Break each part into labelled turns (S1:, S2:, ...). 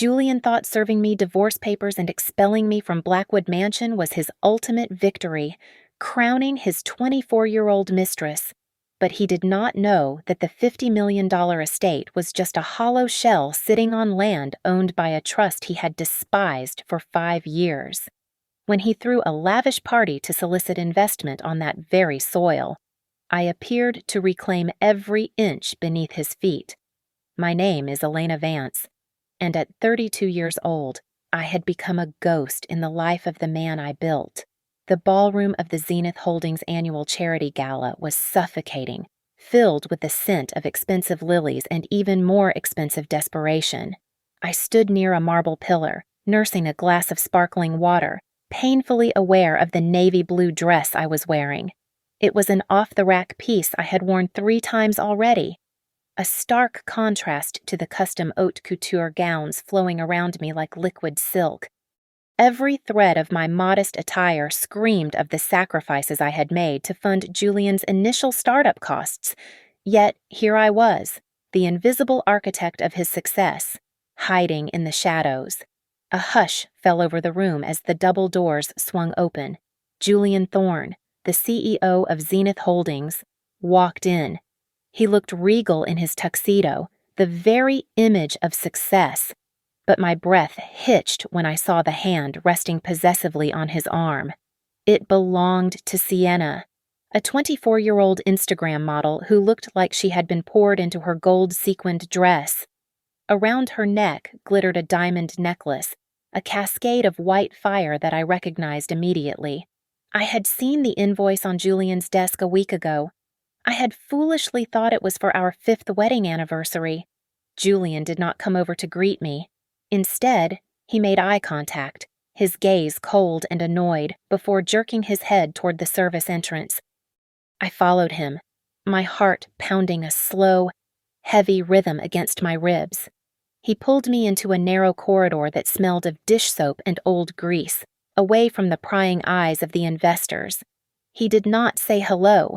S1: Julian thought serving me divorce papers and expelling me from Blackwood Mansion was his ultimate victory, crowning his 24-year-old mistress. But he did not know that the $50 million estate was just a hollow shell sitting on land owned by a trust he had despised for 5 years. When he threw a lavish party to solicit investment on that very soil, I appeared to reclaim every inch beneath his feet. My name is Elena Vance, and at 32 years old, I had become a ghost in the life of the man I built. The ballroom of the Zenith Holdings annual charity gala was suffocating, filled with the scent of expensive lilies and even more expensive desperation. I stood near a marble pillar, nursing a glass of sparkling water, painfully aware of the navy blue dress I was wearing. It was an off-the-rack piece I had worn 3 times already, a stark contrast to the custom haute couture gowns flowing around me like liquid silk. Every thread of my modest attire screamed of the sacrifices I had made to fund Julian's initial startup costs, yet here I was, the invisible architect of his success, hiding in the shadows. A hush fell over the room as the double doors swung open. Julian Thorne, the CEO of Zenith Holdings, walked in. He looked regal in his tuxedo, the very image of success, but my breath hitched when I saw the hand resting possessively on his arm. It belonged to Sienna, a 24-year-old Instagram model who looked like she had been poured into her gold-sequined dress. Around her neck glittered a diamond necklace, a cascade of white fire that I recognized immediately. I had seen the invoice on Julian's desk a week ago. I had foolishly thought it was for our 5th wedding anniversary. Julian did not come over to greet me. Instead, he made eye contact, his gaze cold and annoyed, before jerking his head toward the service entrance. I followed him, my heart pounding a slow, heavy rhythm against my ribs. He pulled me into a narrow corridor that smelled of dish soap and old grease, away from the prying eyes of the investors. He did not say hello.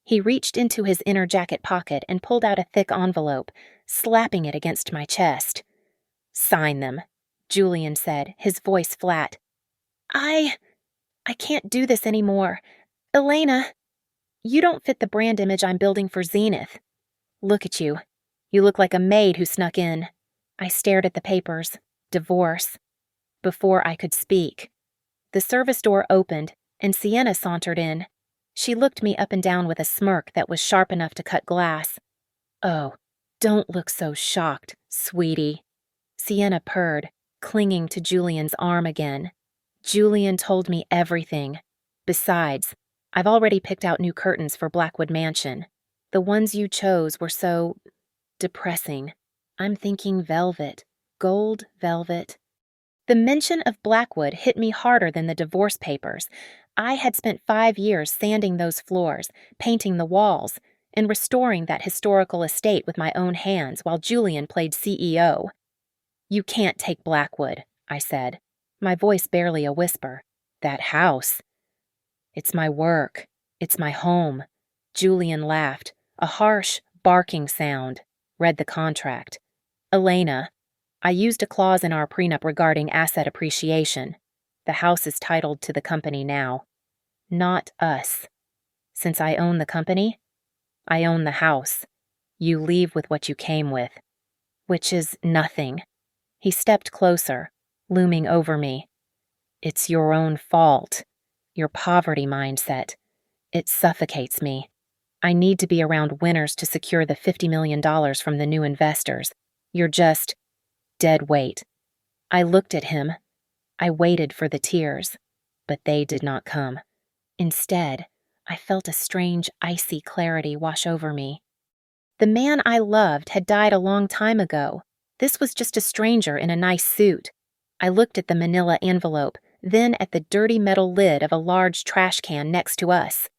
S1: He reached into his inner jacket pocket and pulled out a thick envelope, slapping it against my chest. "Sign them," Julian said, his voice flat. I can't do this anymore. Elena, you don't fit the brand image I'm building for Zenith. Look at you. You look like a maid who snuck in. I stared at the papers. Divorce. Before I could speak, the service door opened, and Sienna sauntered in. She looked me up and down with a smirk that was sharp enough to cut glass. "Oh, don't look so shocked, sweetie," Sienna purred, clinging to Julian's arm again. "Julian told me everything. Besides, I've already picked out new curtains for Blackwood Mansion. The ones you chose were so depressing. I'm thinking velvet, gold velvet." The mention of Blackwood hit me harder than the divorce papers. I had spent 5 years sanding those floors, painting the walls, and restoring that historical estate with my own hands while Julian played CEO. "You can't take Blackwood," I said, my voice barely a whisper. "That house. It's my work. It's my home." Julian laughed, a harsh, barking sound. Read the contract. "Elena, I used a clause in our prenup regarding asset appreciation. The house is titled to the company now. Not us. Since I own the company, I own the house. You leave with what you came with, which is nothing." He stepped closer, looming over me. "It's your own fault. Your poverty mindset. It suffocates me. I need to be around winners to secure the $50 million from the new investors. You're just dead weight." I looked at him. I waited for the tears, but they did not come. Instead, I felt a strange, icy clarity wash over me. The man I loved had died a long time ago. This was just a stranger in a nice suit. I looked at the manila envelope, then at the dirty metal lid of a large trash can next to us.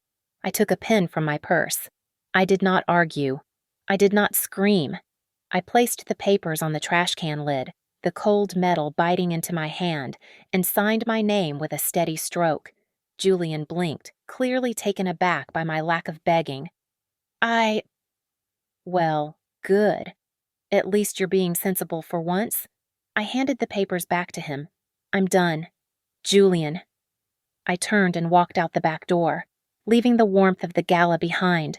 S1: I took a pen from my purse. I did not argue. I did not scream. I placed the papers on the trash can lid, the cold metal biting into my hand, and signed my name with a steady stroke. Julian blinked, clearly taken aback by my lack of begging. Well, good. At least you're being sensible for once. I handed the papers back to him. I'm done. Julian. I turned and walked out the back door, leaving the warmth of the gala behind.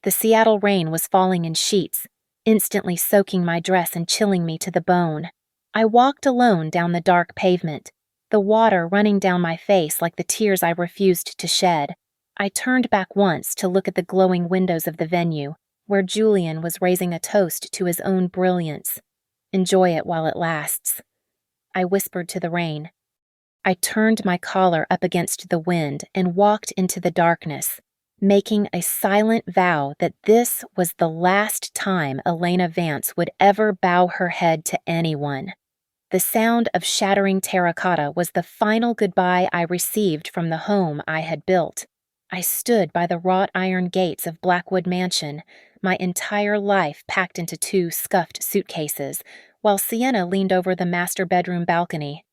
S1: The Seattle rain was falling in sheets, instantly soaking my dress and chilling me to the bone. I walked alone down the dark pavement, the water running down my face like the tears I refused to shed. I turned back once to look at the glowing windows of the venue, where Julian was raising a toast to his own brilliance. Enjoy it while it lasts. I whispered to the rain. I turned my collar up against the wind and walked into the darkness, making a silent vow that this was the last time Elena Vance would ever bow her head to anyone. The sound of shattering terracotta was the final goodbye I received from the home I had built. I stood by the wrought iron gates of Blackwood Mansion, my entire life packed into 2 scuffed suitcases, while Sienna leaned over the master bedroom balcony.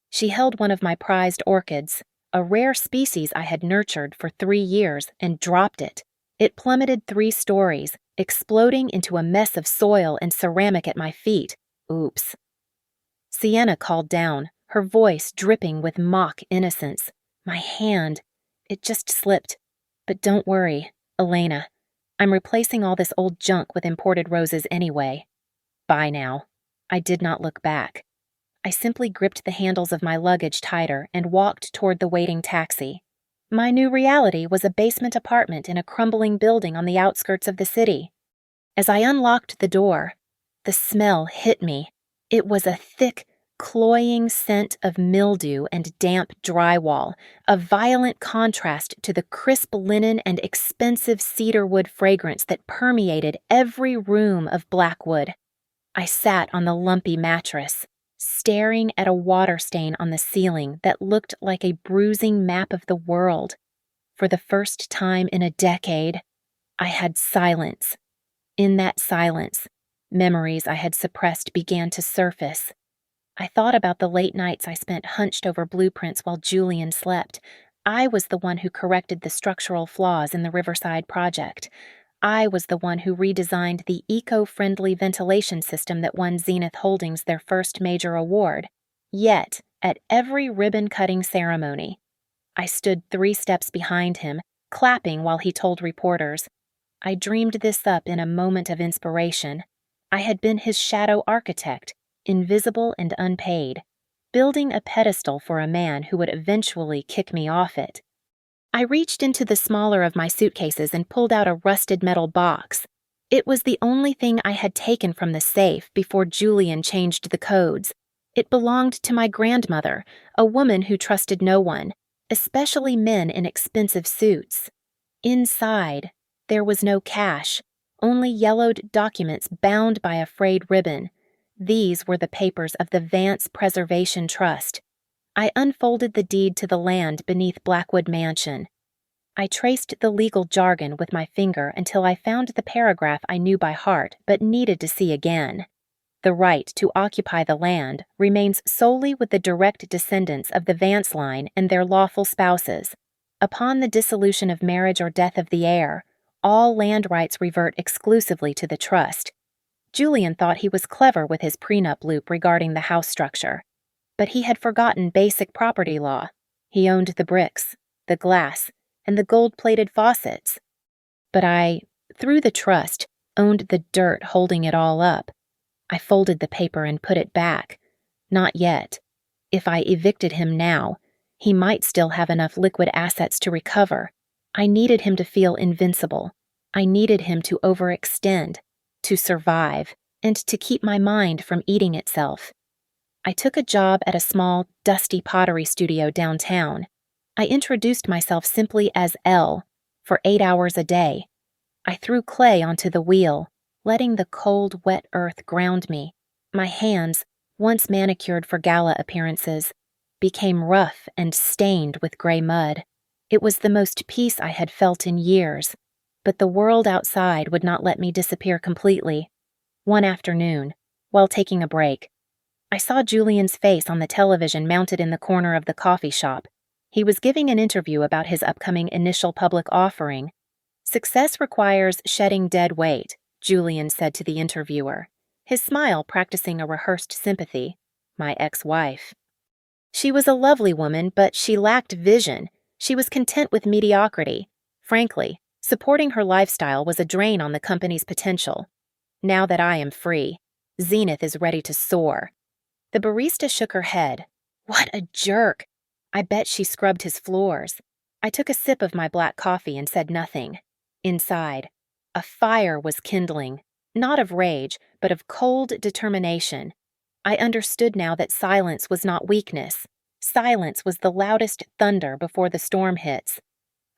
S1: She held one of my prized orchids, a rare species I had nurtured for 3 years, and dropped it. It plummeted 3 stories, exploding into a mess of soil and ceramic at my feet. Oops. Sienna called down, her voice dripping with mock innocence. My hand, it just slipped. But don't worry, Elena. I'm replacing all this old junk with imported roses anyway. Bye now. I did not look back. I simply gripped the handles of my luggage tighter and walked toward the waiting taxi. My new reality was a basement apartment in a crumbling building on the outskirts of the city. As I unlocked the door, the smell hit me. It was a thick, cloying scent of mildew and damp drywall, a violent contrast to the crisp linen and expensive cedarwood fragrance that permeated every room of Blackwood. I sat on the lumpy mattress, staring at a water stain on the ceiling that looked like a bruising map of the world. For the first time in a decade, I had silence. In that silence, memories I had suppressed began to surface. I thought about the late nights I spent hunched over blueprints while Julian slept. I was the one who corrected the structural flaws in the Riverside project. I was the one who redesigned the eco-friendly ventilation system that won Zenith Holdings their first major award. Yet, at every ribbon-cutting ceremony, I stood 3 steps behind him, clapping while he told reporters. I dreamed this up in a moment of inspiration. I had been his shadow architect, invisible and unpaid, building a pedestal for a man who would eventually kick me off it. I reached into the smaller of my suitcases and pulled out a rusted metal box. It was the only thing I had taken from the safe before Julian changed the codes. It belonged to my grandmother, a woman who trusted no one, especially men in expensive suits. Inside, there was no cash, only yellowed documents bound by a frayed ribbon. These were the papers of the Vance Preservation Trust. I unfolded the deed to the land beneath Blackwood Mansion. I traced the legal jargon with my finger until I found the paragraph I knew by heart but needed to see again. The right to occupy the land remains solely with the direct descendants of the Vance line and their lawful spouses. Upon the dissolution of marriage or death of the heir, all land rights revert exclusively to the trust. Julian thought he was clever with his prenup loop regarding the house structure. But he had forgotten basic property law. He owned the bricks, the glass, and the gold-plated faucets. But I, through the trust, owned the dirt holding it all up. I folded the paper and put it back. Not yet. If I evicted him now, he might still have enough liquid assets to recover. I needed him to feel invincible. I needed him to overextend, to survive, and to keep my mind from eating itself. I took a job at a small, dusty pottery studio downtown. I introduced myself simply as Elle, for 8 hours a day. I threw clay onto the wheel, letting the cold, wet earth ground me. My hands, once manicured for gala appearances, became rough and stained with gray mud. It was the most peace I had felt in years, but the world outside would not let me disappear completely. One afternoon, while taking a break, I saw Julian's face on the television mounted in the corner of the coffee shop. He was giving an interview about his upcoming initial public offering. "Success requires shedding dead weight," Julian said to the interviewer, his smile practicing a rehearsed sympathy. my ex-wife. She was a lovely woman, but she lacked vision. She was content with mediocrity. Frankly, supporting her lifestyle was a drain on the company's potential. Now that I am free, Zenith is ready to soar. The barista shook her head. What a jerk! I bet she scrubbed his floors. I took a sip of my black coffee and said nothing. Inside, a fire was kindling, not of rage, but of cold determination. I understood now that silence was not weakness. Silence was the loudest thunder before the storm hits.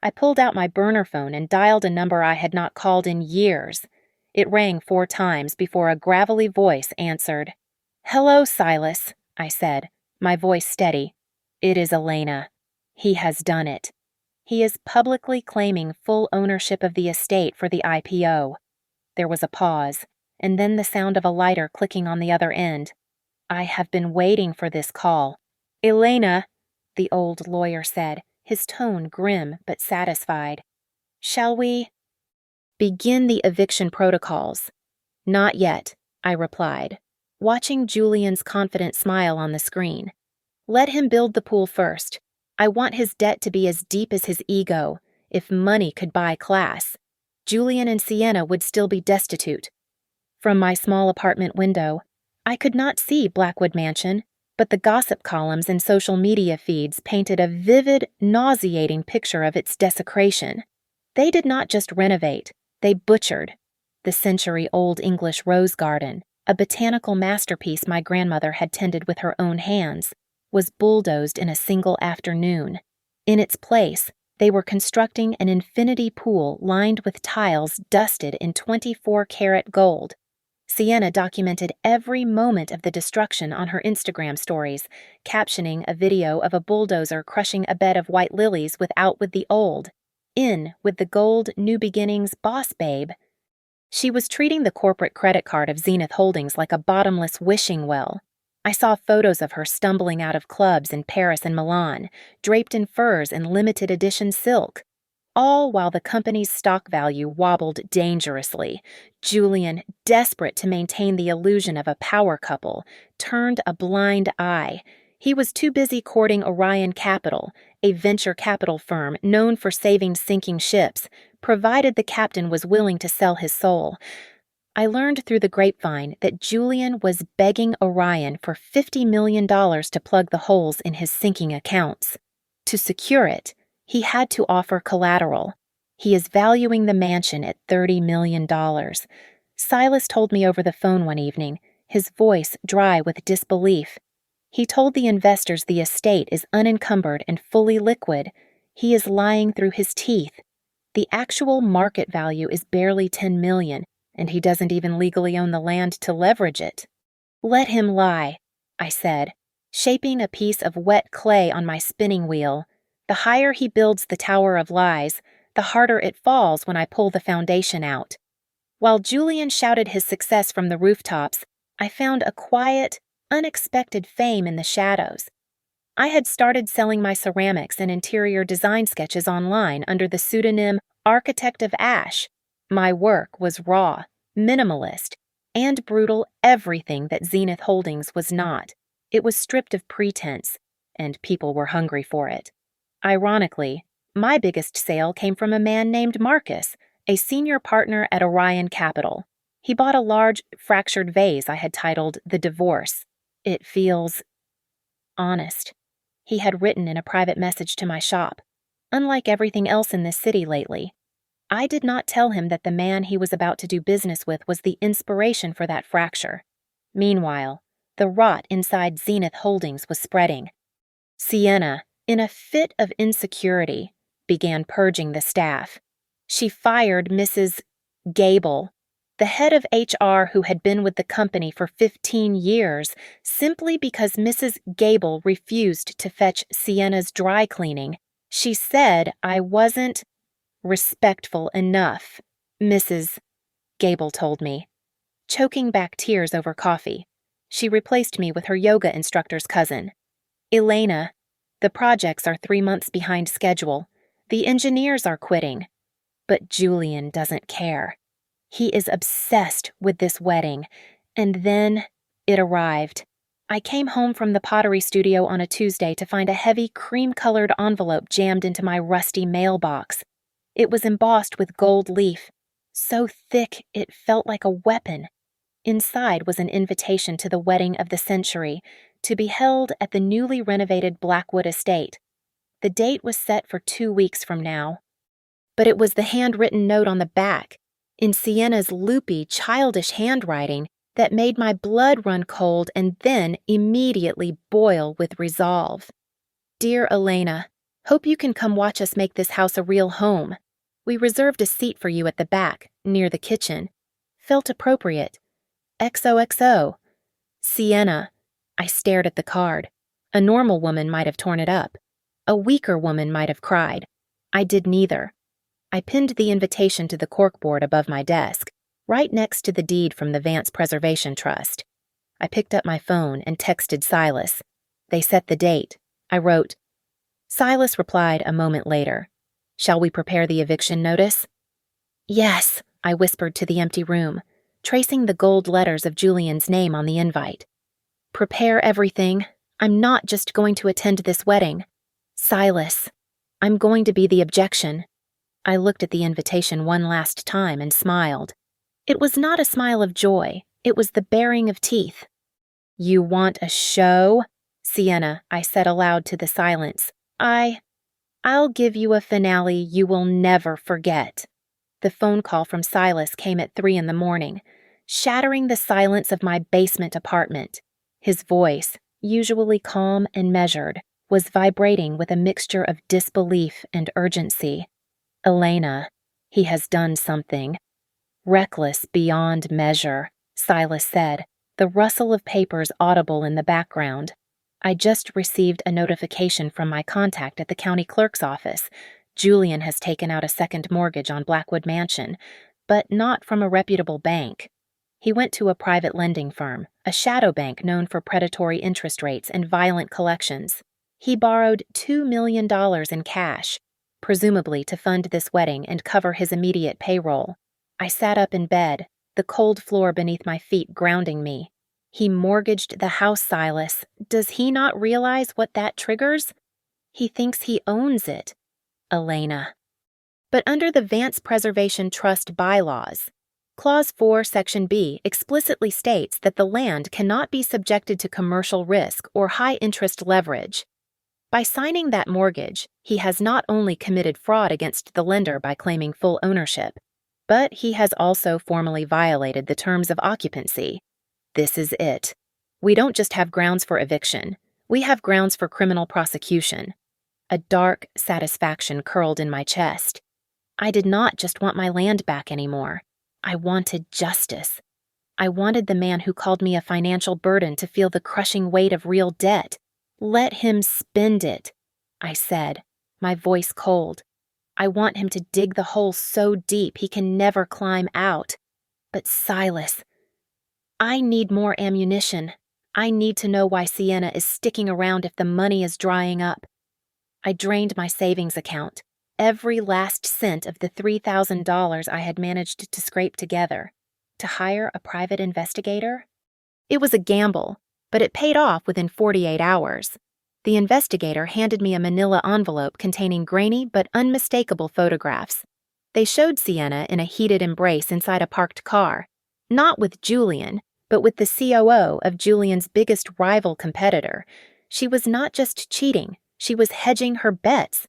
S1: I pulled out my burner phone and dialed a number I had not called in years. It rang 4 times before a gravelly voice answered. "Hello, Silas," I said, my voice steady. "It is Elena. He has done it. He is publicly claiming full ownership of the estate for the IPO." There was a pause, and then the sound of a lighter clicking on the other end. "I have been waiting for this call." "Elena," the old lawyer said, his tone grim but satisfied. "Shall we begin the eviction protocols?" "Not yet," I replied, watching Julian's confident smile on the screen. "Let him build the pool first. I want his debt to be as deep as his ego. If money could buy class, Julian and Sienna would still be destitute." From my small apartment window, I could not see Blackwood Mansion, but the gossip columns and social media feeds painted a vivid, nauseating picture of its desecration. They did not just renovate, they butchered. The century-old English rose garden, a botanical masterpiece my grandmother had tended with her own hands, was bulldozed in a single afternoon. In its place, they were constructing an infinity pool lined with tiles dusted in 24-karat gold. Sienna documented every moment of the destruction on her Instagram stories, captioning a video of a bulldozer crushing a bed of white lilies with "Out with the old, in with the gold, new beginnings, boss babe." She was treating the corporate credit card of Zenith Holdings like a bottomless wishing well. I saw photos of her stumbling out of clubs in Paris and Milan, draped in furs and limited edition silk. All while the company's stock value wobbled dangerously. Julian, desperate to maintain the illusion of a power couple, turned a blind eye. He was too busy courting Orion Capital, a venture capital firm known for saving sinking ships, provided the captain was willing to sell his soul. I learned through the grapevine that Julian was begging Orion for $50 million to plug the holes in his sinking accounts. To secure it, he had to offer collateral. He is valuing the mansion at $30 million. Silas told me over the phone one evening, his voice dry with disbelief. He told the investors the estate is unencumbered and fully liquid. He is lying through his teeth. The actual market value is barely $10 million, and he doesn't even legally own the land to leverage it. "Let him lie," I said, shaping a piece of wet clay on my spinning wheel. The higher he builds the tower of lies, the harder it falls when I pull the foundation out. While Julian shouted his success from the rooftops, I found a quiet, unexpected fame in the shadows. I had started selling my ceramics and interior design sketches online under the pseudonym Architect of Ash. My work was raw, minimalist, and brutal, everything that Zenith Holdings was not. It was stripped of pretense, and people were hungry for it. Ironically, my biggest sale came from a man named Marcus, a senior partner at Orion Capital. He bought a large, fractured vase I had titled The Divorce. "It feels honest," he had written in a private message to my shop. Unlike everything else in this city lately, I did not tell him that the man he was about to do business with was the inspiration for that fracture. Meanwhile, the rot inside Zenith Holdings was spreading. Sienna, in a fit of insecurity, began purging the staff. She fired Mrs. Gable, the head of HR who had been with the company for 15 years, simply because Mrs. Gable refused to fetch Sienna's dry cleaning. She said I wasn't respectful enough, Mrs. Gable told me, choking back tears over coffee. She replaced me with her yoga instructor's cousin. "Elena, the projects are 3 months behind schedule. The engineers are quitting." But Julian doesn't care. He is obsessed with this wedding. And then it arrived. I came home from the pottery studio on a Tuesday to find a heavy cream-colored envelope jammed into my rusty mailbox. It was embossed with gold leaf, so thick it felt like a weapon. Inside was an invitation to the wedding of the century, to be held at the newly renovated Blackwood estate. The date was set for 2 weeks from now. But it was the handwritten note on the back, in Sienna's loopy, childish handwriting, that made my blood run cold and then immediately boil with resolve. Dear Elena, hope you can come watch us make this house a real home. We reserved a seat for you at the back, near the kitchen. Felt appropriate. XOXO. Sienna. I stared at the card. A normal woman might have torn it up. A weaker woman might have cried. I did neither. I pinned the invitation to the corkboard above my desk, right next to the deed from the Vance Preservation Trust. I picked up my phone and texted Silas. They set the date. I wrote. Silas replied a moment later. Shall we prepare the eviction notice? Yes, I whispered to the empty room, tracing the gold letters of Julian's name on the invite. Prepare everything. I'm not just going to attend this wedding. Silas, I'm going to be the objection. I looked at the invitation one last time and smiled. It was not a smile of joy. It was the baring of teeth. You want a show? Sienna, I said aloud to the silence. I'll give you a finale you will never forget. The phone call from Silas came at 3 a.m, shattering the silence of my basement apartment. His voice, usually calm and measured, was vibrating with a mixture of disbelief and urgency. Elena, he has done something. Reckless beyond measure, Silas said, the rustle of papers audible in the background. I just received a notification from my contact at the county clerk's office. Julian has taken out a second mortgage on Blackwood Mansion, but not from a reputable bank. He went to a private lending firm, a shadow bank known for predatory interest rates and violent collections. He borrowed $2 million in cash, presumably to fund this wedding and cover his immediate payroll. I sat up in bed, the cold floor beneath my feet grounding me. He mortgaged the house, Silas. Does he not realize what that triggers? He thinks he owns it. Elena. But under the Vance Preservation Trust bylaws, Clause 4, Section B explicitly states that the land cannot be subjected to commercial risk or high-interest leverage. By signing that mortgage, he has not only committed fraud against the lender by claiming full ownership, but he has also formally violated the terms of occupancy. This is it. We don't just have grounds for eviction. We have grounds for criminal prosecution. A dark satisfaction curled in my chest. I did not just want my land back anymore. I wanted justice. I wanted the man who called me a financial burden to feel the crushing weight of real debt. Let him spend it, I said, my voice cold. I want him to dig the hole so deep he can never climb out. But Silas, I need more ammunition. I need to know why Sienna is sticking around if the money is drying up. I drained my savings account, every last cent of the $3,000 I had managed to scrape together. To hire a private investigator? It was a gamble, but it paid off within 48 hours. The investigator handed me a manila envelope containing grainy but unmistakable photographs. They showed Sienna in a heated embrace inside a parked car, not with Julian, but with the COO of Julian's biggest rival competitor. She was not just cheating, she was hedging her bets.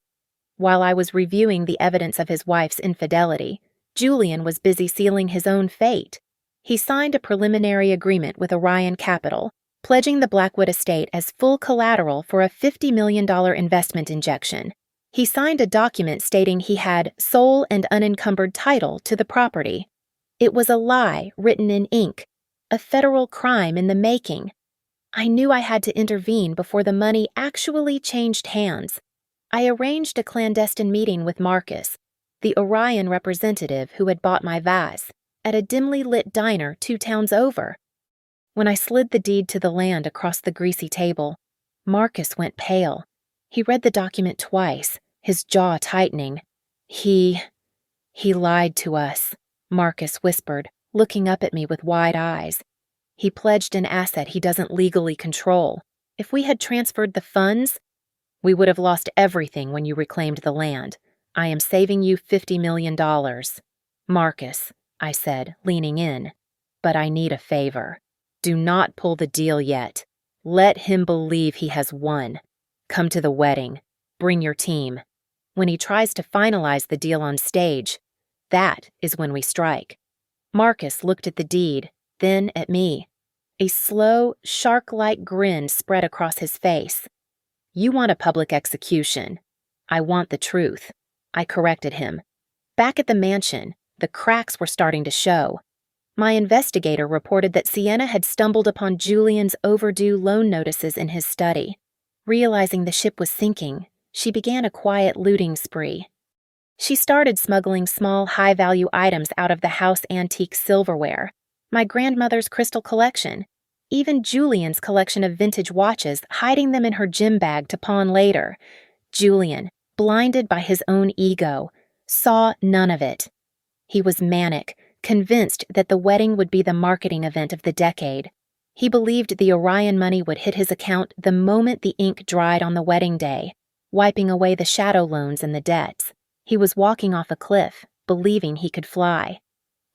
S1: While I was reviewing the evidence of his wife's infidelity, Julian was busy sealing his own fate. He signed a preliminary agreement with Orion Capital, pledging the Blackwood estate as full collateral for a $50 million investment injection. He signed a document stating he had sole and unencumbered title to the property. It was a lie written in ink, a federal crime in the making. I knew I had to intervene before the money actually changed hands. I arranged a clandestine meeting with Marcus, the Orion representative who had bought my vase, at a dimly lit diner 2 towns over. When I slid the deed to the land across the greasy table, Marcus went pale. He read the document twice, his jaw tightening. He lied to us, Marcus whispered, looking up at me with wide eyes. He pledged an asset he doesn't legally control. If we had transferred the funds, we would have lost everything when you reclaimed the land. I am saving you $50 million. Marcus, I said, leaning in, but I need a favor. Do not pull the deal yet. Let him believe he has won. Come to the wedding. Bring your team. When he tries to finalize the deal on stage, that is when we strike. Marcus looked at the deed, then at me. A slow, shark-like grin spread across his face. You want a public execution. I want the truth. I corrected him. Back at the mansion, the cracks were starting to show. My investigator reported that Sienna had stumbled upon Julian's overdue loan notices in his study. Realizing the ship was sinking, she began a quiet looting spree. She started smuggling small, high-value items out of the house antique silverware, my grandmother's crystal collection, even Julian's collection of vintage watches, hiding them in her gym bag to pawn later. Julian, blinded by his own ego, saw none of it. He was manic, convinced that the wedding would be the marketing event of the decade. He believed the Orion money would hit his account the moment the ink dried on the wedding day, wiping away the shadow loans and the debts. He was walking off a cliff, believing he could fly.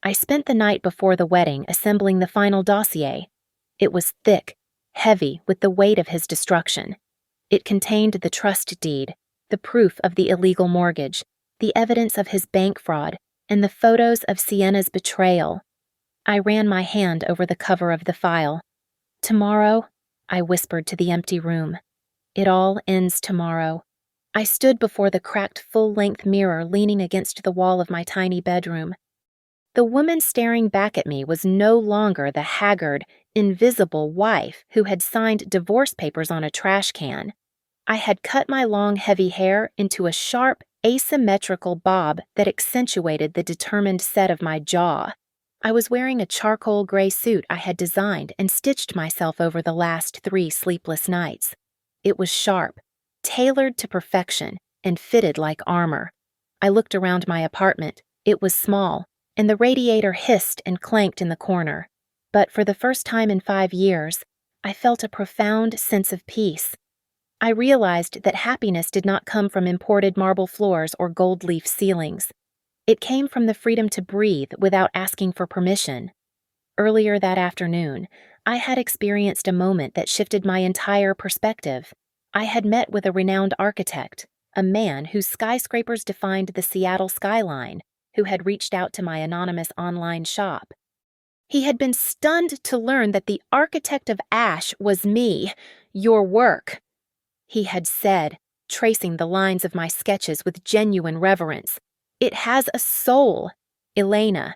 S1: I spent the night before the wedding assembling the final dossier. It was thick, heavy with the weight of his destruction. It contained the trust deed, the proof of the illegal mortgage, the evidence of his bank fraud, and the photos of Sienna's betrayal. I ran my hand over the cover of the file. Tomorrow, I whispered to the empty room. It all ends tomorrow. I stood before the cracked full-length mirror leaning against the wall of my tiny bedroom. The woman staring back at me was no longer the haggard, invisible wife who had signed divorce papers on a trash can. I had cut my long, heavy hair into a sharp, asymmetrical bob that accentuated the determined set of my jaw. I was wearing a charcoal gray suit I had designed and stitched myself over the last 3 sleepless nights. It was sharp, tailored to perfection, and fitted like armor. I looked around my apartment. It was small, and the radiator hissed and clanked in the corner. But for the first time in 5 years, I felt a profound sense of peace. I realized that happiness did not come from imported marble floors or gold leaf ceilings. It came from the freedom to breathe without asking for permission. Earlier that afternoon, I had experienced a moment that shifted my entire perspective. I had met with a renowned architect, a man whose skyscrapers defined the Seattle skyline, who had reached out to my anonymous online shop. He had been stunned to learn that the architect of Ash was me, your work. He had said, tracing the lines of my sketches with genuine reverence, "It has a soul, Elena.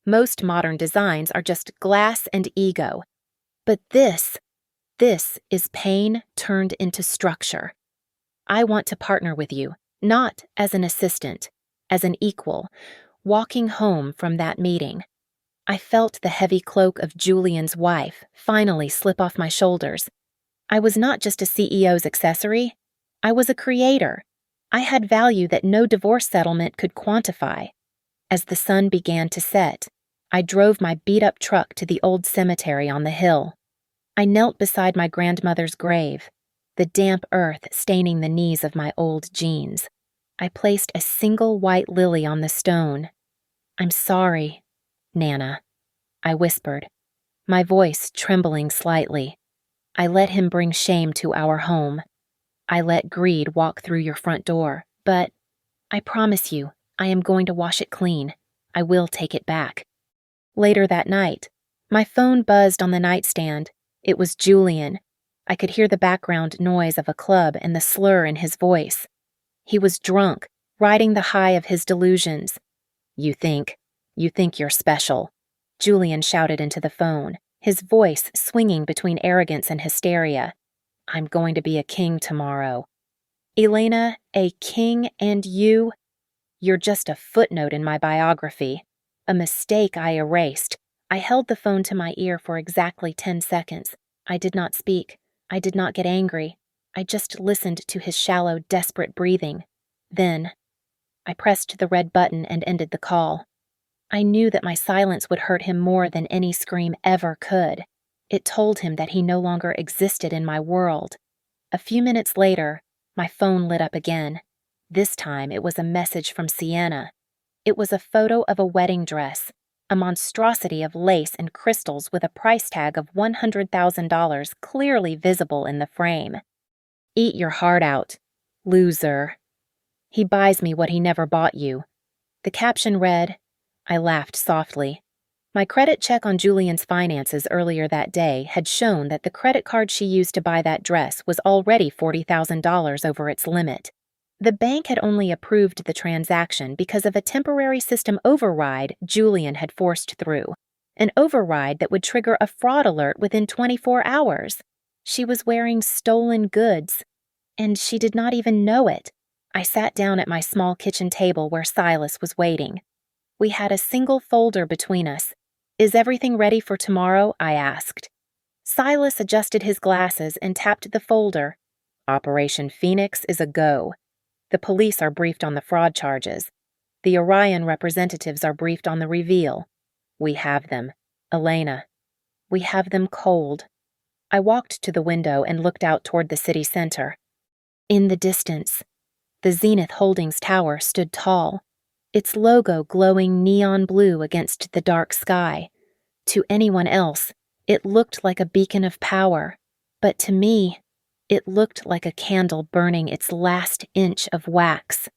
S1: Most modern designs are just glass and ego. But this is pain turned into structure. I want to partner with you, not as an assistant, as an equal." Walking home from that meeting, I felt the heavy cloak of Julian's wife finally slip off my shoulders. I was not just a CEO's accessory. I was a creator. I had value that no divorce settlement could quantify. As the sun began to set, I drove my beat-up truck to the old cemetery on the hill. I knelt beside my grandmother's grave, the damp earth staining the knees of my old jeans. I placed a single white lily on the stone. "I'm sorry, Nana," I whispered, my voice trembling slightly. "I let him bring shame to our home. I let greed walk through your front door, but I promise you, I am going to wash it clean. I will take it back." Later that night, my phone buzzed on the nightstand. It was Julian. I could hear the background noise of a club and the slur in his voice. He was drunk, riding the high of his delusions. You think you're special," Julian shouted into the phone, his voice swinging between arrogance and hysteria. "I'm going to be a king tomorrow." "Elena, a king and you're just a footnote in my biography. A mistake I erased." I held the phone to my ear for exactly 10 seconds. I did not speak. I did not get angry. I just listened to his shallow, desperate breathing. Then, I pressed the red button and ended the call. I knew that my silence would hurt him more than any scream ever could. It told him that he no longer existed in my world. A few minutes later, my phone lit up again. This time it was a message from Sienna. It was a photo of a wedding dress, a monstrosity of lace and crystals with a price tag of $100,000 clearly visible in the frame. Eat your heart out, loser. He buys me what he never bought you. The caption read. I laughed softly. My credit check on Julian's finances earlier that day had shown that the credit card she used to buy that dress was already $40,000 over its limit. The bank had only approved the transaction because of a temporary system override Julian had forced through, an override that would trigger a fraud alert within 24 hours. She was wearing stolen goods, and she did not even know it. I sat down at my small kitchen table where Silas was waiting. We had a single folder between us. Is everything ready for tomorrow? I asked. Silas adjusted his glasses and tapped the folder. Operation Phoenix is a go. The police are briefed on the fraud charges. The Orion representatives are briefed on the reveal. We have them. Elena. We have them cold. I walked to the window and looked out toward the city center. In the distance, the Zenith Holdings Tower stood tall, its logo glowing neon blue against the dark sky. To anyone else, it looked like a beacon of power, but to me, it looked like a candle burning its last inch of wax.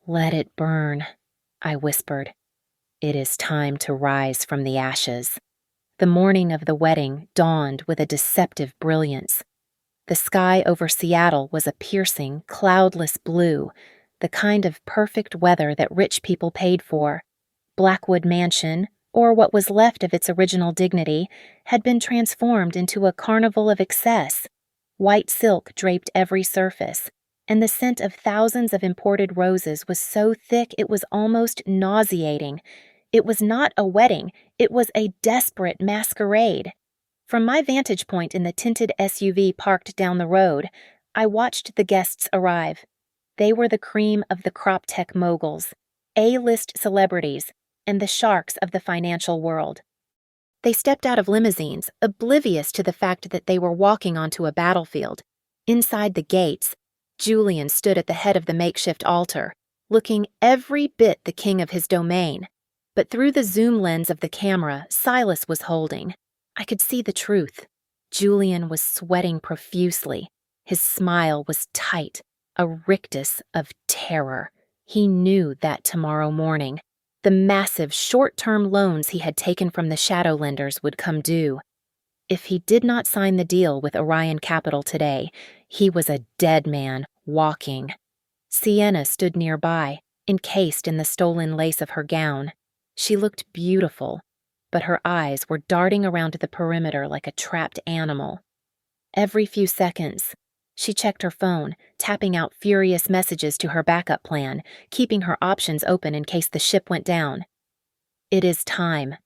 S1: Let it burn, I whispered. It is time to rise from the ashes. The morning of the wedding dawned with a deceptive brilliance. The sky over Seattle was a piercing, cloudless blue, the kind of perfect weather that rich people paid for. Blackwood Mansion, or what was left of its original dignity, had been transformed into a carnival of excess. White silk draped every surface, and the scent of thousands of imported roses was so thick it was almost nauseating. It was not a wedding, it was a desperate masquerade. From my vantage point in the tinted SUV parked down the road, I watched the guests arrive. They were the cream of the crop tech moguls, A-list celebrities, and the sharks of the financial world. They stepped out of limousines, oblivious to the fact that they were walking onto a battlefield. Inside the gates, Julian stood at the head of the makeshift altar, looking every bit the king of his domain. But through the zoom lens of the camera Silas was holding, I could see the truth. Julian was sweating profusely. His smile was tight, a rictus of terror. He knew that tomorrow morning, the massive short-term loans he had taken from the shadow lenders would come due. If he did not sign the deal with Orion Capital today, he was a dead man walking. Sienna stood nearby, encased in the stolen lace of her gown. She looked beautiful, but her eyes were darting around the perimeter like a trapped animal. Every few seconds, she checked her phone, tapping out furious messages to her backup plan, keeping her options open in case the ship went down. It is time.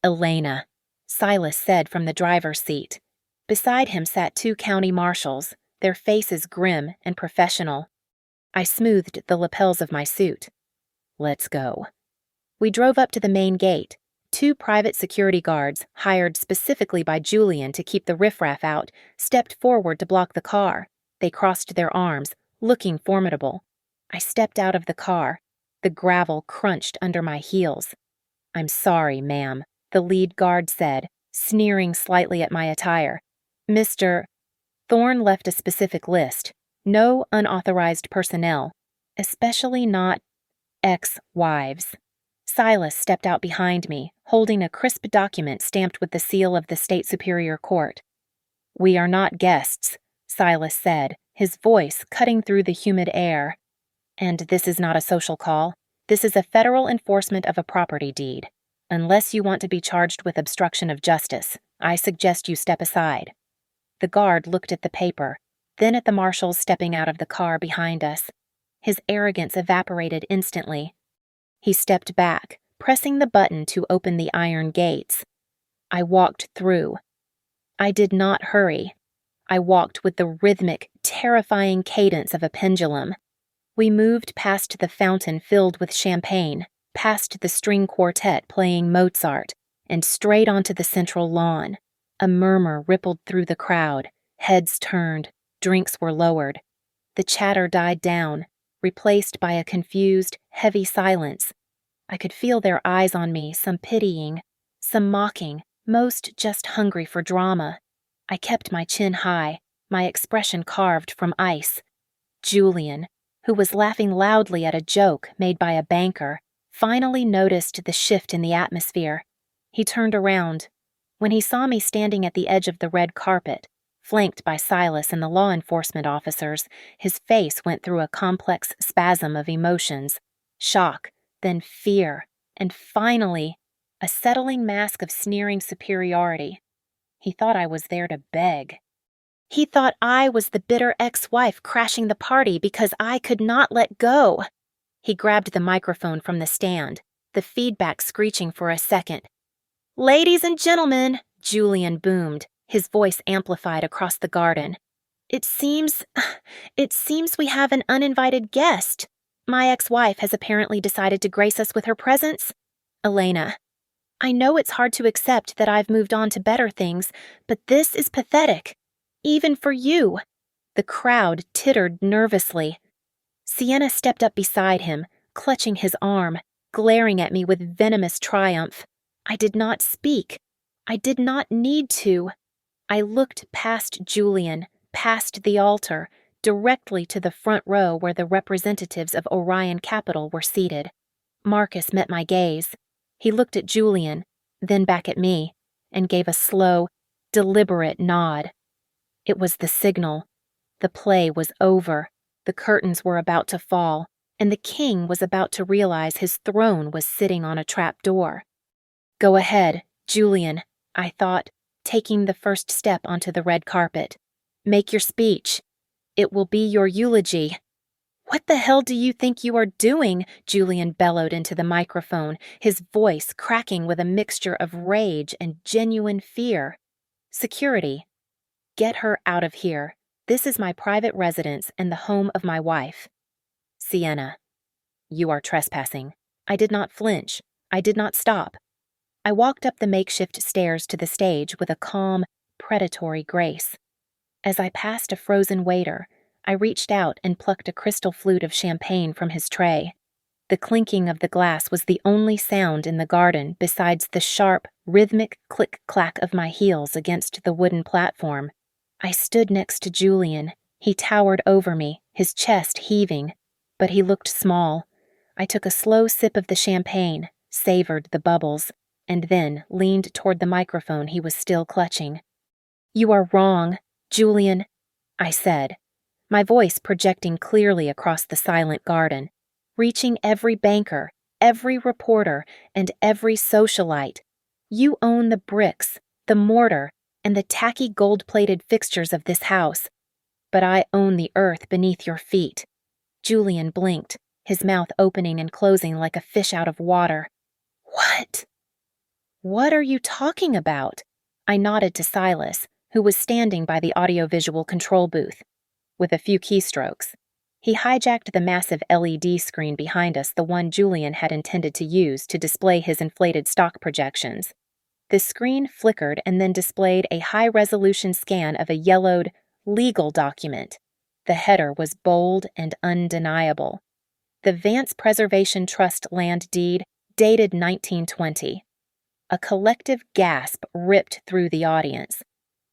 S1: Elena, Silas said from the driver's seat. Beside him sat two county marshals, their faces grim and professional. I smoothed the lapels of my suit. Let's go. We drove up to the main gate. Two private security guards, hired specifically by Julian to keep the riffraff out, stepped forward to block the car. They crossed their arms, looking formidable. I stepped out of the car. The gravel crunched under my heels. I'm sorry, ma'am, the lead guard said, sneering slightly at my attire. Mr. Thorne left a specific list. No unauthorized personnel, especially not ex-wives. Silas stepped out behind me, holding a crisp document stamped with the seal of the State Superior Court. We are not guests, Silas said, his voice cutting through the humid air. And this is not a social call. This is a federal enforcement of a property deed. Unless you want to be charged with obstruction of justice, I suggest you step aside. The guard looked at the paper, then at the marshals stepping out of the car behind us. His arrogance evaporated instantly. He stepped back, pressing the button to open the iron gates. I walked through. I did not hurry. I walked with the rhythmic, terrifying cadence of a pendulum. We moved past the fountain filled with champagne, past the string quartet playing Mozart, and straight onto the central lawn. A murmur rippled through the crowd. Heads turned. Drinks were lowered. The chatter died down, replaced by a confused, heavy silence. I could feel their eyes on me, some pitying, some mocking, most just hungry for drama. I kept my chin high, my expression carved from ice. Julian, who was laughing loudly at a joke made by a banker, finally noticed the shift in the atmosphere. He turned around. When he saw me standing at the edge of the red carpet, flanked by Silas and the law enforcement officers, his face went through a complex spasm of emotions: shock, then fear, and finally, a settling mask of sneering superiority. He thought I was there to beg. He thought I was the bitter ex-wife crashing the party because I could not let go. He grabbed the microphone from the stand, the feedback screeching for a second. "Ladies and gentlemen," Julian boomed, his voice amplified across the garden. It seems we have an uninvited guest. My ex-wife has apparently decided to grace us with her presence. Elena. I know it's hard to accept that I've moved on to better things, but this is pathetic. Even for you." The crowd tittered nervously. Sienna stepped up beside him, clutching his arm, glaring at me with venomous triumph. I did not speak. I did not need to. I looked past Julian, past the altar, directly to the front row where the representatives of Orion Capital were seated. Marcus met my gaze. He looked at Julian, then back at me, and gave a slow, deliberate nod. It was the signal. The play was over. The curtains were about to fall, and the king was about to realize his throne was sitting on a trap door. "Go ahead, Julian," I thought, taking the first step onto the red carpet. "Make your speech. It will be your eulogy." "What the hell do you think you are doing?" Julian bellowed into the microphone, his voice cracking with a mixture of rage and genuine fear. "Security. Get her out of here. This is my private residence and the home of my wife." "Sienna, you are trespassing." I did not flinch. I did not stop. I walked up the makeshift stairs to the stage with a calm, predatory grace. As I passed a frozen waiter, I reached out and plucked a crystal flute of champagne from his tray. The clinking of the glass was the only sound in the garden besides the sharp, rhythmic click-clack of my heels against the wooden platform. I stood next to Julian. He towered over me, his chest heaving, but he looked small. I took a slow sip of the champagne, savored the bubbles, and then leaned toward the microphone he was still clutching. "You are wrong, Julian," I said, my voice projecting clearly across the silent garden, reaching every banker, every reporter, and every socialite. "You own the bricks, the mortar, and the tacky gold-plated fixtures of this house, but I own the earth beneath your feet." Julian blinked, his mouth opening and closing like a fish out of water. "What? What are you talking about?" I nodded to Silas, who was standing by the audiovisual control booth. With a few keystrokes, he hijacked the massive LED screen behind us, the one Julian had intended to use to display his inflated stock projections. The screen flickered and then displayed a high-resolution scan of a yellowed, legal document. The header was bold and undeniable. The Vance Preservation Trust land deed, dated 1920. A collective gasp ripped through the audience.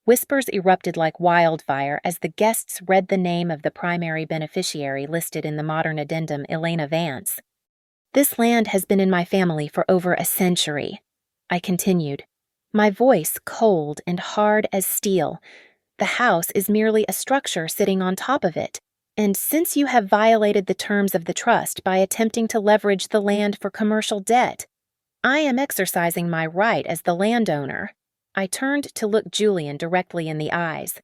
S1: Whispers erupted like wildfire as the guests read the name of the primary beneficiary listed in the modern addendum, Elena Vance. "This land has been in my family for over a century," I continued, my voice cold and hard as steel. "The house is merely a structure sitting on top of it, and since you have violated the terms of the trust by attempting to leverage the land for commercial debt, I am exercising my right as the landowner." I turned to look Julian directly in the eyes.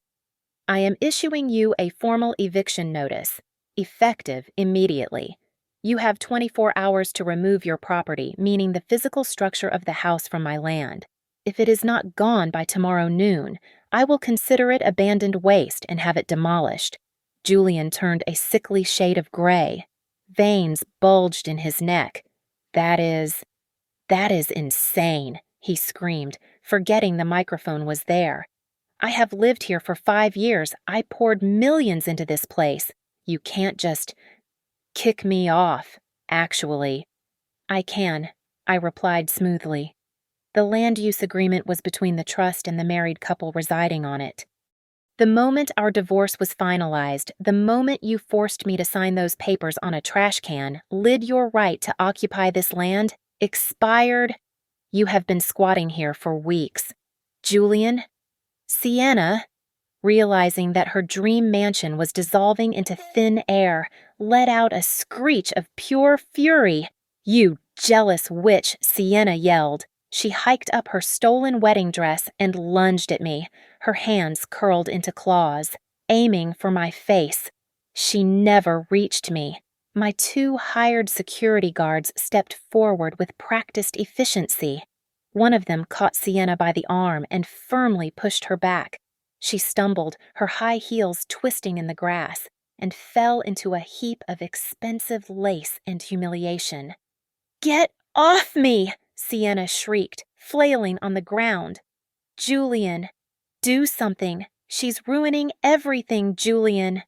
S1: "I am issuing you a formal eviction notice, effective immediately. You have 24 hours to remove your property, meaning the physical structure of the house, from my land. If it is not gone by tomorrow noon, I will consider it abandoned waste and have it demolished." Julian turned a sickly shade of gray. Veins bulged in his neck. That is insane," he screamed, forgetting the microphone was there. "I have lived here for 5 years. I poured millions into this place. You can't just kick me off, actually." "I can," I replied smoothly. The land use agreement was between the trust and the married couple residing on it. The moment our divorce was finalized, the moment you forced me to sign those papers on a trash can, lid your right to occupy this land, expired. You have been squatting here for weeks. Julian, Sienna, realizing that her dream mansion was dissolving into thin air, let out a screech of pure fury. "You jealous witch," Sienna yelled. She hiked up her stolen wedding dress and lunged at me, her hands curled into claws, aiming for my face. She never reached me. My 2 hired security guards stepped forward with practiced efficiency. One of them caught Sienna by the arm and firmly pushed her back. She stumbled, her high heels twisting in the grass, and fell into a heap of expensive lace and humiliation. "Get off me!" Sienna shrieked, flailing on the ground. "Julian, do something. She's ruining everything, Julian."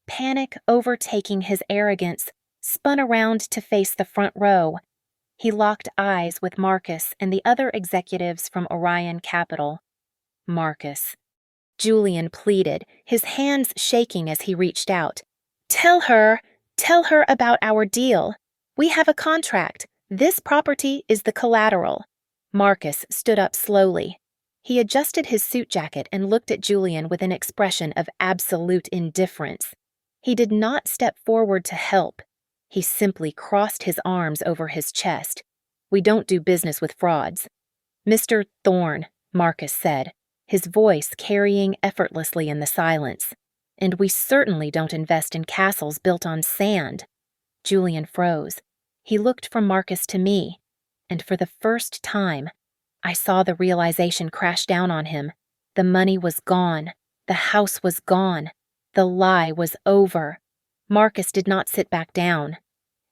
S1: Panic overtaking his arrogance, spun around to face the front row. He locked eyes with Marcus and the other executives from Orion Capital. "Marcus," Julian pleaded, his hands shaking as he reached out. Tell her about our deal. We have a contract. This property is the collateral." Marcus stood up slowly. He adjusted his suit jacket and looked at Julian with an expression of absolute indifference. He did not step forward to help. He simply crossed his arms over his chest. "We don't do business with frauds." "Mr. Thorne," Marcus said, his voice carrying effortlessly in the silence. "And we certainly don't invest in castles built on sand." Julian froze. He looked from Marcus to me, and for the first time, I saw the realization crash down on him. The money was gone. The house was gone. The lie was over. Marcus did not sit back down.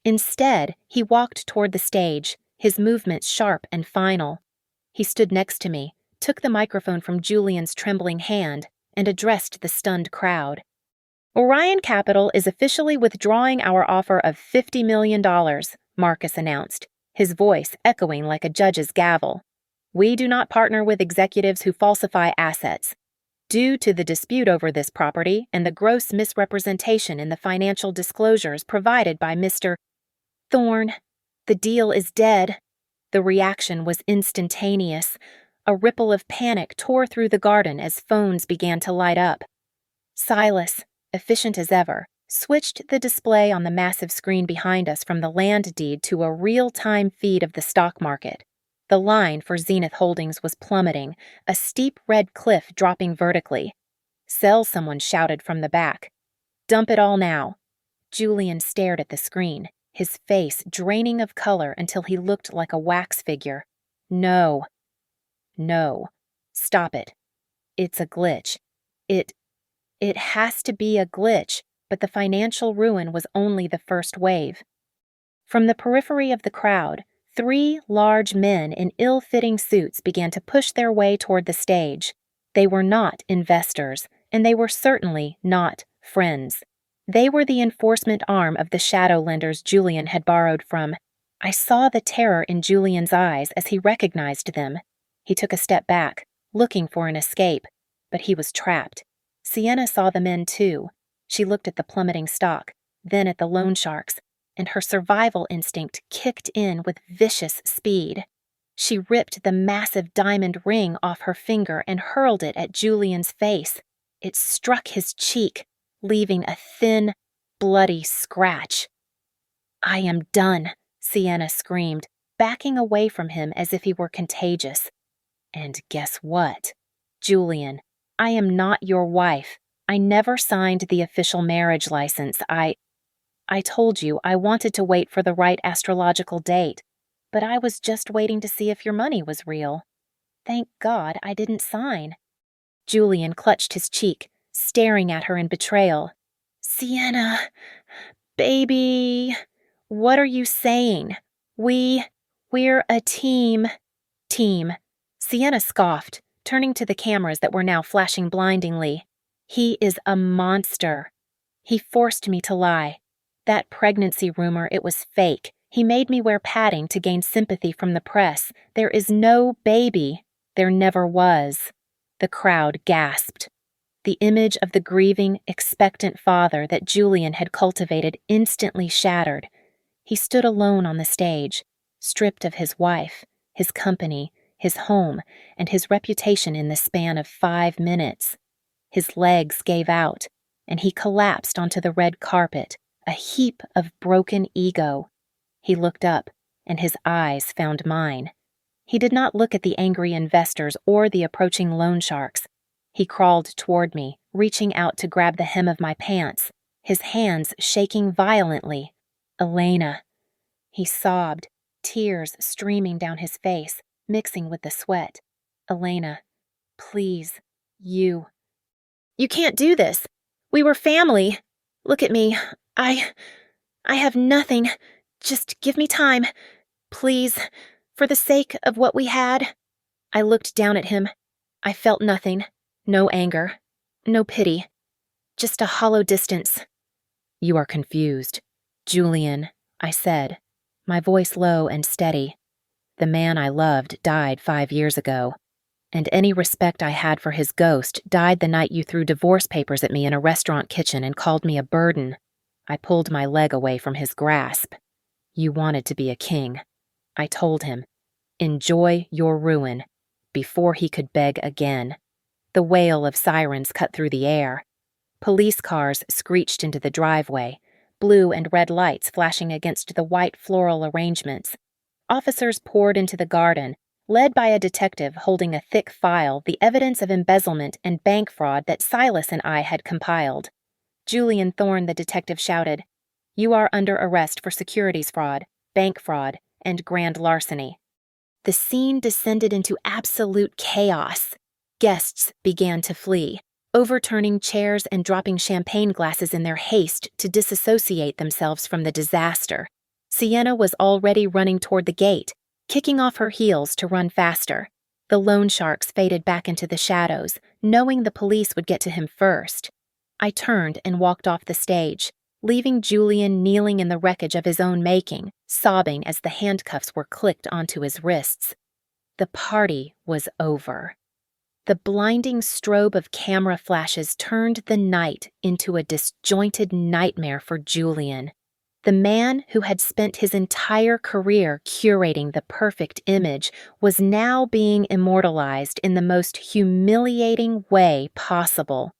S1: Instead, he walked toward the stage, his movements sharp and final. He stood next to me, took the microphone from Julian's trembling hand, and addressed the stunned crowd. "Orion Capital is officially withdrawing our offer of $50 million, Marcus announced, his voice echoing like a judge's gavel. "We do not partner with executives who falsify assets. Due to the dispute over this property and the gross misrepresentation in the financial disclosures provided by Mr. Thorne, the deal is dead." The reaction was instantaneous. A ripple of panic tore through the garden as phones began to light up. Silas, efficient as ever, switched the display on the massive screen behind us from the land deed to a real-time feed of the stock market. The line for Zenith Holdings was plummeting, a steep red cliff dropping vertically. "Sell," someone shouted from the back. "Dump it all now." Julian stared at the screen, his face draining of color until he looked like a wax figure. No. Stop it. It's a glitch. It has to be a glitch, but the financial ruin was only the first wave. From the periphery of the crowd, 3 large men in ill-fitting suits began to push their way toward the stage. They were not investors, and they were certainly not friends. They were the enforcement arm of the shadow lenders Julian had borrowed from. I saw the terror in Julian's eyes as he recognized them. He took a step back, looking for an escape, but he was trapped. Sienna saw the men too. She looked at the plummeting stock, then at the loan sharks, and her survival instinct kicked in with vicious speed. She ripped the massive diamond ring off her finger and hurled it at Julian's face. It struck his cheek, leaving a thin, bloody scratch. "I am done," Sienna screamed, backing away from him as if he were contagious. "And guess what? Julian, I am not your wife. I never signed the official marriage license. I told you I wanted to wait for the right astrological date, but I was just waiting to see if your money was real. Thank God I didn't sign." Julian clutched his cheek, staring at her in betrayal. "Sienna, baby, what are you saying? We're a team." "Team," Sienna scoffed, turning to the cameras that were now flashing blindingly. He is a monster. He forced me to lie. That pregnancy rumor, it was fake. He made me wear padding to gain sympathy from the press. There is no baby. There never was. The crowd gasped. The image of the grieving, expectant father that Julian had cultivated instantly shattered. He stood alone on the stage, stripped of his wife, his company, his home, and his reputation in the span of 5 minutes. His legs gave out, and he collapsed onto the red carpet, a heap of broken ego. He looked up, and his eyes found mine. He did not look at the angry investors or the approaching loan sharks. He crawled toward me, reaching out to grab the hem of my pants, his hands shaking violently. "Elena." He sobbed, tears streaming down his face, mixing with the sweat. "Elena, please, you can't do this. We were family. Look at me. I have nothing. Just give me time. Please, for the sake of what we had." I looked down at him. I felt nothing. No anger. No pity. Just a hollow distance. "You are confused. Julian," I said, my voice low and steady. "The man I loved died 5 years ago, and any respect I had for his ghost died the night you threw divorce papers at me in a restaurant kitchen and called me a burden." I pulled my leg away from his grasp. "You wanted to be a king." I told him. "Enjoy your ruin," before he could beg again. The wail of sirens cut through the air. Police cars screeched into the driveway, blue and red lights flashing against the white floral arrangements. Officers poured into the garden, led by a detective holding a thick file, the evidence of embezzlement and bank fraud that Silas and I had compiled. Julian Thorne, the detective, shouted, "You are under arrest for securities fraud, bank fraud, and grand larceny." The scene descended into absolute chaos. Guests began to flee, overturning chairs and dropping champagne glasses in their haste to disassociate themselves from the disaster. Sienna was already running toward the gate, kicking off her heels to run faster. The loan sharks faded back into the shadows, knowing the police would get to him first. I turned and walked off the stage, leaving Julian kneeling in the wreckage of his own making, sobbing as the handcuffs were clicked onto his wrists. The party was over. The blinding strobe of camera flashes turned the night into a disjointed nightmare for Julian. The man who had spent his entire career curating the perfect image was now being immortalized in the most humiliating way possible.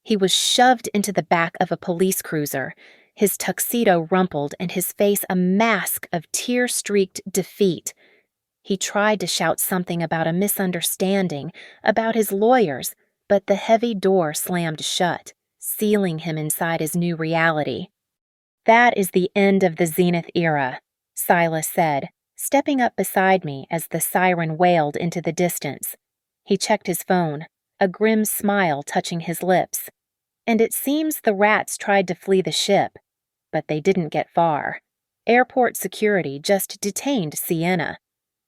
S1: He was shoved into the back of a police cruiser, his tuxedo rumpled and his face a mask of tear-streaked defeat. He tried to shout something about a misunderstanding, about his lawyers, but the heavy door slammed shut, sealing him inside his new reality. "That is the end of the Zenith era," Silas said, stepping up beside me as the siren wailed into the distance. He checked his phone, a grim smile touching his lips. "And it seems the rats tried to flee the ship, but they didn't get far. Airport security just detained Sienna.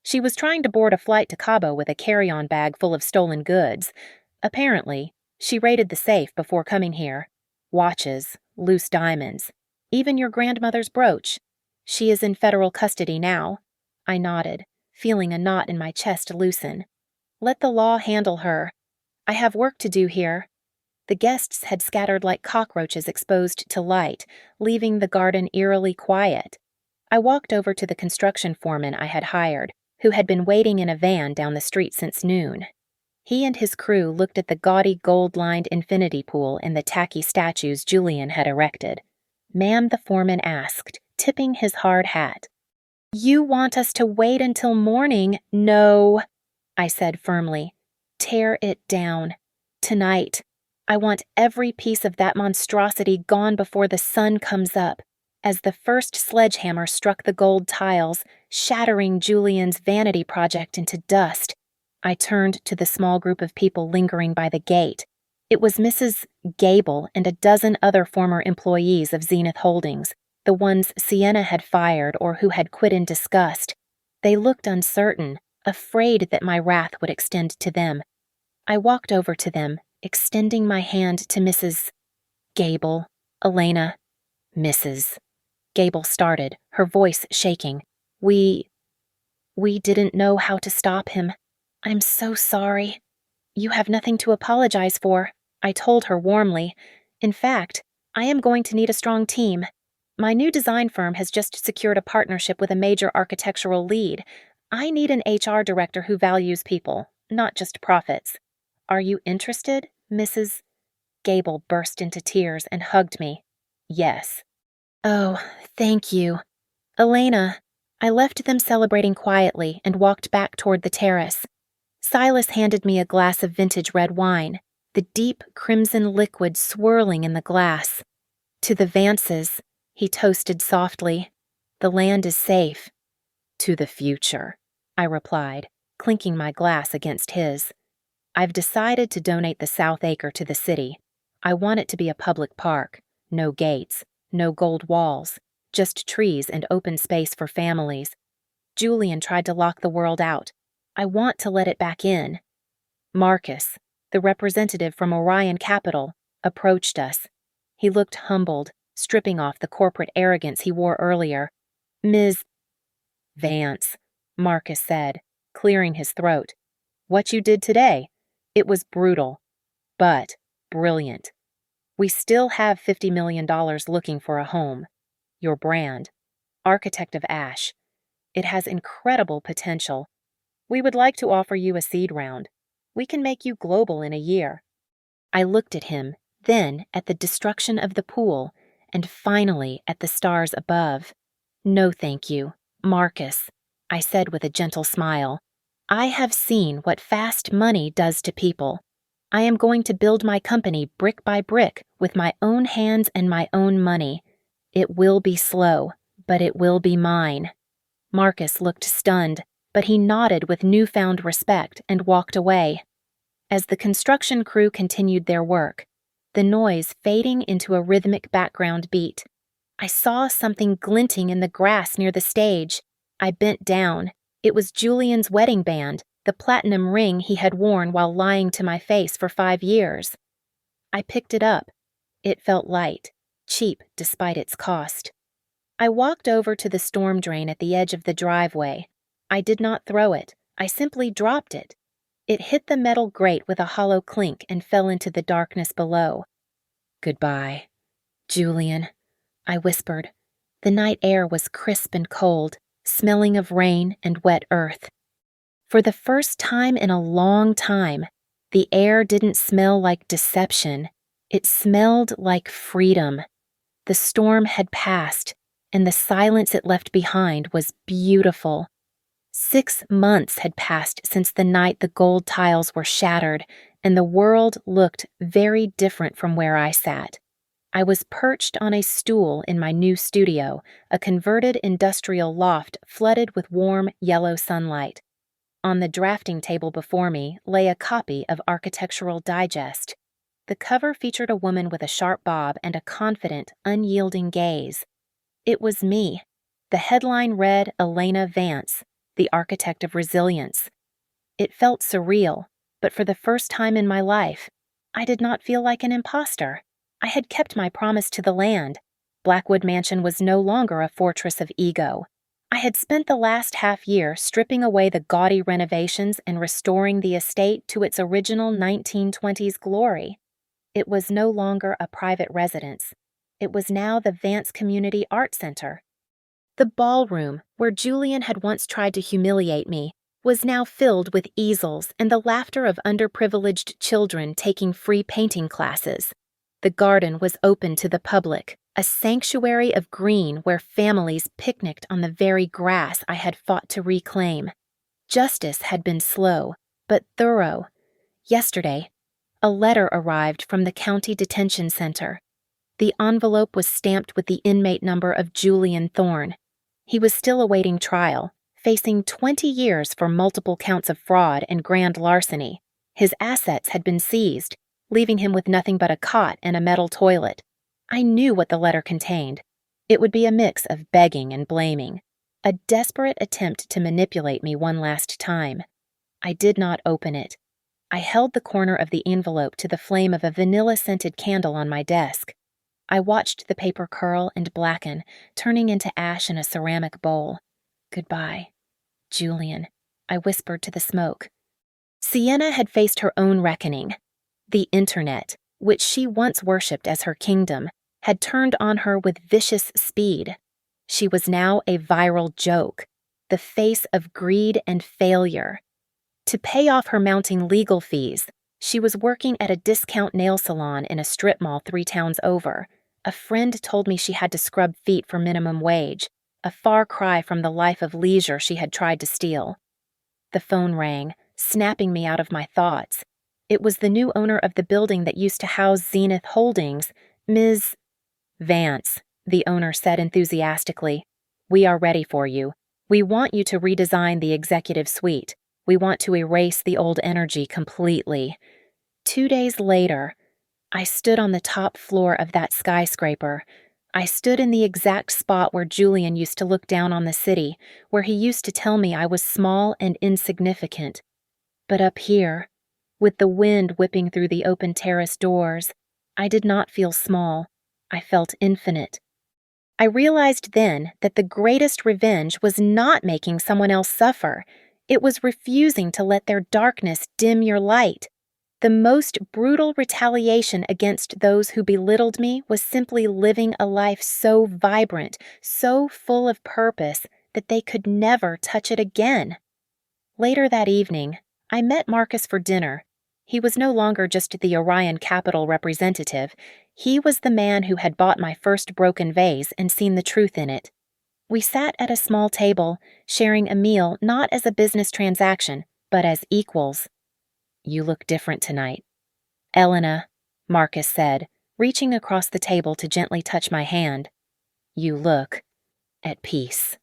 S1: She was trying to board a flight to Cabo with a carry-on bag full of stolen goods. Apparently, she raided the safe before coming here. Watches, loose diamonds, even your grandmother's brooch. She is in federal custody now." I nodded, feeling a knot in my chest loosen. "Let the law handle her. I have work to do here." The guests had scattered like cockroaches exposed to light, leaving the garden eerily quiet. I walked over to the construction foreman I had hired, who had been waiting in a van down the street since noon. He and his crew looked at the gaudy gold-lined infinity pool and the tacky statues Julian had erected. "Ma'am," the foreman asked, tipping his hard hat. "You want us to wait until morning?" "No," I said firmly. "Tear it down. Tonight. I want every piece of that monstrosity gone before the sun comes up." As the first sledgehammer struck the gold tiles, shattering Julian's vanity project into dust, I turned to the small group of people lingering by the gate. It was Mrs. Gable and a dozen other former employees of Zenith Holdings, the ones Sienna had fired or who had quit in disgust. They looked uncertain, afraid that my wrath would extend to them. I walked over to them, extending my hand to Mrs. Gable, Elena, Mrs. Gable started, her voice shaking. We didn't know how to stop him. I'm so sorry. You have nothing to apologize for, I told her warmly. In fact, I am going to need a strong team. My new design firm has just secured a partnership with a major architectural lead. I need an HR director who values people, not just profits. Are you interested, Mrs. Gable burst into tears and hugged me. Yes. Oh, thank you. Elena, I left them celebrating quietly and walked back toward the terrace. Silas handed me a glass of vintage red wine, the deep crimson liquid swirling in the glass. To the Vances, he toasted softly. The land is safe. To the future, I replied, clinking my glass against his. I've decided to donate the South Acre to the city. I want it to be a public park. No gates, no gold walls, just trees and open space for families. Julian tried to lock the world out. I want to let it back in. Marcus, the representative from Orion Capital, approached us. He looked humbled, stripping off the corporate arrogance he wore earlier. Ms. Vance, Marcus said, clearing his throat. What you did today, it was brutal, but brilliant. We still have $50 million looking for a home. Your brand, Architect of Ash. It has incredible potential. We would like to offer you a seed round. We can make you global in a year. I looked at him, then at the destruction of the pool, and finally at the stars above. No, thank you, Marcus, I said with a gentle smile. I have seen what fast money does to people. I am going to build my company brick by brick with my own hands and my own money. It will be slow, but it will be mine. Marcus looked stunned, but he nodded with newfound respect and walked away. As the construction crew continued their work, the noise fading into a rhythmic background beat, I saw something glinting in the grass near the stage. I bent down. It was Julian's wedding band, the platinum ring he had worn while lying to my face for 5 years. I picked it up. It felt light, cheap despite its cost. I walked over to the storm drain at the edge of the driveway. I did not throw it. I simply dropped it. It hit the metal grate with a hollow clink and fell into the darkness below. Goodbye, Julian, I whispered. The night air was crisp and cold, smelling of rain and wet earth. For the first time in a long time, the air didn't smell like deception. It smelled like freedom. The storm had passed, and the silence it left behind was beautiful. 6 months had passed since the night the gold tiles were shattered, and the world looked very different from where I sat. I was perched on a stool in my new studio, a converted industrial loft flooded with warm, yellow sunlight. On the drafting table before me lay a copy of Architectural Digest. The cover featured a woman with a sharp bob and a confident, unyielding gaze. It was me. The headline read Elena Vance, the Architect of Resilience. It felt surreal, but for the first time in my life, I did not feel like an imposter. I had kept my promise to the land. Blackwood Mansion was no longer a fortress of ego. I had spent the last half-year stripping away the gaudy renovations and restoring the estate to its original 1920s glory. It was no longer a private residence. It was now the Vance Community Art Center. The ballroom, where Julian had once tried to humiliate me, was now filled with easels and the laughter of underprivileged children taking free painting classes. The garden was open to the public, a sanctuary of green where families picnicked on the very grass I had fought to reclaim. Justice had been slow, but thorough. Yesterday, a letter arrived from the county detention center. The envelope was stamped with the inmate number of Julian Thorne. He was still awaiting trial, facing 20 years for multiple counts of fraud and grand larceny. His assets had been seized, leaving him with nothing but a cot and a metal toilet. I knew what the letter contained. It would be a mix of begging and blaming. a desperate attempt to manipulate me one last time. I did not open it. I held the corner of the envelope to the flame of a vanilla-scented candle on my desk. I watched the paper curl and blacken, turning into ash in a ceramic bowl. Goodbye, Julian, I whispered to the smoke. Sienna had faced her own reckoning. The internet, which she once worshipped as her kingdom, had turned on her with vicious speed. She was now a viral joke, the face of greed and failure. To pay off her mounting legal fees, she was working at a discount nail salon in a strip mall 3 towns over. A friend told me she had to scrub feet for minimum wage, a far cry from the life of leisure she had tried to steal. The phone rang, snapping me out of my thoughts. It was the new owner of the building that used to house Zenith Holdings, Ms. Vance, the owner said enthusiastically. We are ready for you. We want you to redesign the executive suite. We want to erase the old energy completely. 2 days later, I stood on the top floor of that skyscraper. I stood in the exact spot where Julian used to look down on the city, where he used to tell me I was small and insignificant. But up here, with the wind whipping through the open terrace doors, I did not feel small. I felt infinite. I realized then that the greatest revenge was not making someone else suffer. It was refusing to let their darkness dim your light. The most brutal retaliation against those who belittled me was simply living a life so vibrant, so full of purpose, that they could never touch it again. Later that evening, I met Marcus for dinner. He was no longer just the Orion Capital representative. He was the man who had bought my first broken vase and seen the truth in it. We sat at a small table, sharing a meal not as a business transaction, but as equals. You look different tonight. Elena, Marcus said, reaching across the table to gently touch my hand. You look at peace.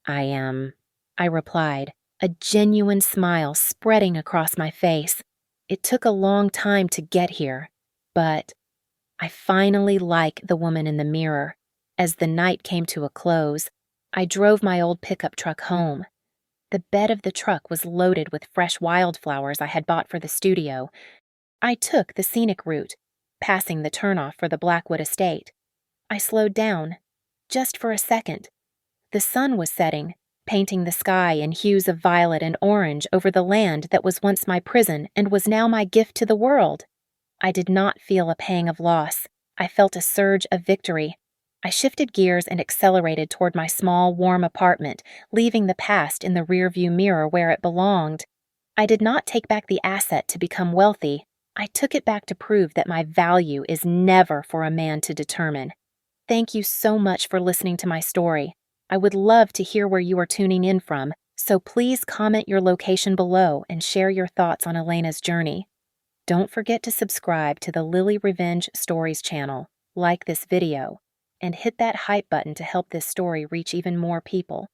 S1: I replied, a genuine smile spreading across my face. It took a long time to get here, but I finally like the woman in the mirror. As the night came to a close, I drove my old pickup truck home. The bed of the truck was loaded with fresh wildflowers I had bought for the studio. I took the scenic route, passing the turnoff for the Blackwood estate. I slowed down, just for a second. The sun was setting, painting the sky in hues of violet and orange over the land that was once my prison and was now my gift to the world. I did not feel a pang of loss. I felt a surge of victory. I shifted gears and accelerated toward my small, warm apartment, leaving the past in the rearview mirror where it belonged. I did not take back the asset to become wealthy. I took it back to prove that my value is never for a man to determine. Thank you so much for listening to my story. I would love to hear where you are tuning in from, so please comment your location below and share your thoughts on Elena's journey. Don't forget to subscribe to the Lily Revenge Stories channel, like this video, and hit that hype button to help this story reach even more people.